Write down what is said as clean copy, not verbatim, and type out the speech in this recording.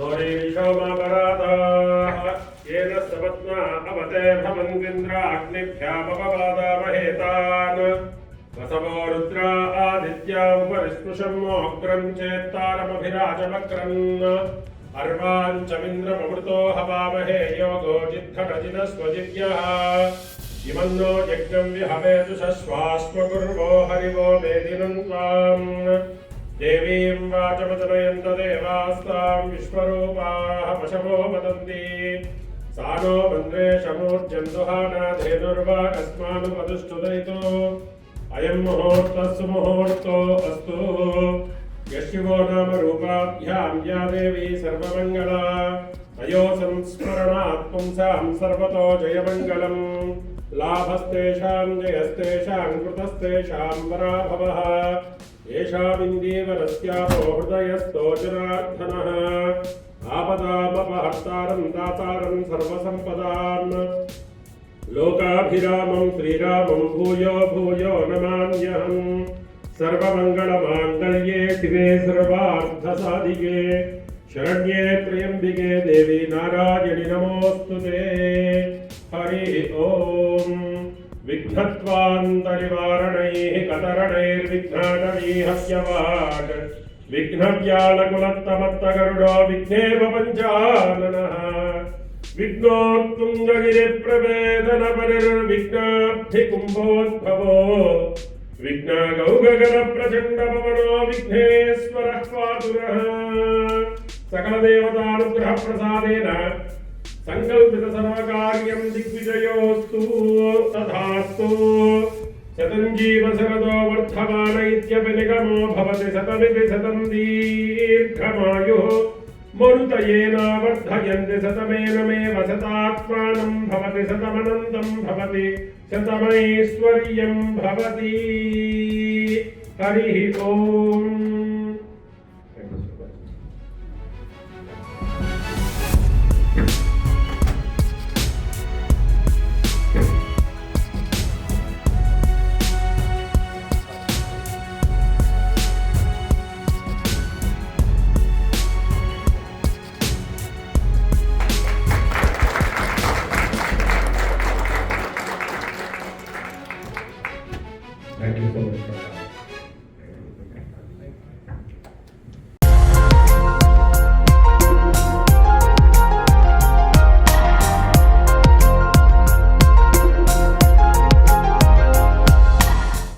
दोरीशोमापराधाः येन सपत्ना अवते भवन्तीन्द्राग्निभ्यामपवादामहेतान् वसवो रुद्रा आदित्यामुपरिस्पृशन्मोऽग्रं चेत्तारमभिराजवक्रन् अर्वाञ्चमिन्द्रममृतो हवामहे योगो जिद्धरजिदस्वजिद्यः इमन्नो यज्ञं विहवेतु शश्वाश्वकुर्वो हरिवो मेदिनं त्वाम् देवीं वाचमतनयन्त देवास्तां विश्वरूपाः पशवो वदन्ति सा नो मन्द्रे शमूर्जन्तुहानाधेनुर्वा कस्मानुपदुष्टुदयितो अयं मुहूर्तः सुमुहूर्तो अस्तु यशिवो नाम रूपाभ्यां या देवी सर्वमङ्गला अयो संस्मरणात् पुंसां सर्वतो जयमङ्गलम् लाभस्तेषां जयस्तेषां कृतस्तेषां पराभवः येषामिन्दीवरस्यापो हृदयस्थो जनार्दनः आपदामपहर्तारं दातारं सर्वसम्पदां लोकाभिरामं श्रीरामं भूयो भूयो नमाम्यहम् सर्वमङ्गलमाङ्गल्ये शिवे सर्वार्थसाधिके शरण्ये त्र्यम्बिके देवी नारायणि नमोऽस्तुते हरि ओम् विघ्नत्वान्तनिवारणैः कतरणैर्विघ्नाटवीहस्यवाट् विघ्नव्यालकुलत्तमत्तगरुडो विघ्नेव पञ्चाननः विघ्नोत्तुङ्गगिरिप्रवेदनपरिर्विघ्नाब्धिकुम्भोद्भवो विघ्नगौगगनप्रचण्डपवनो विघ्नेश्वरः पातु नः सकलदेवतानुग्रहप्रसादेन संकल्पित सर्वकार्यं दिग्विजयोस्तु तथास्तु शतं जीव शरदो वर्धमान इत्यभिनिगमो भवति शतमिति शतं दीर्घमायुः मरुतयेन वर्धयन्ति शतमेनमेव शतात्मानं भवति शतमनन्तं भवति शतमैश्वर्यं भवति हरिः ओम्। Thank you so much.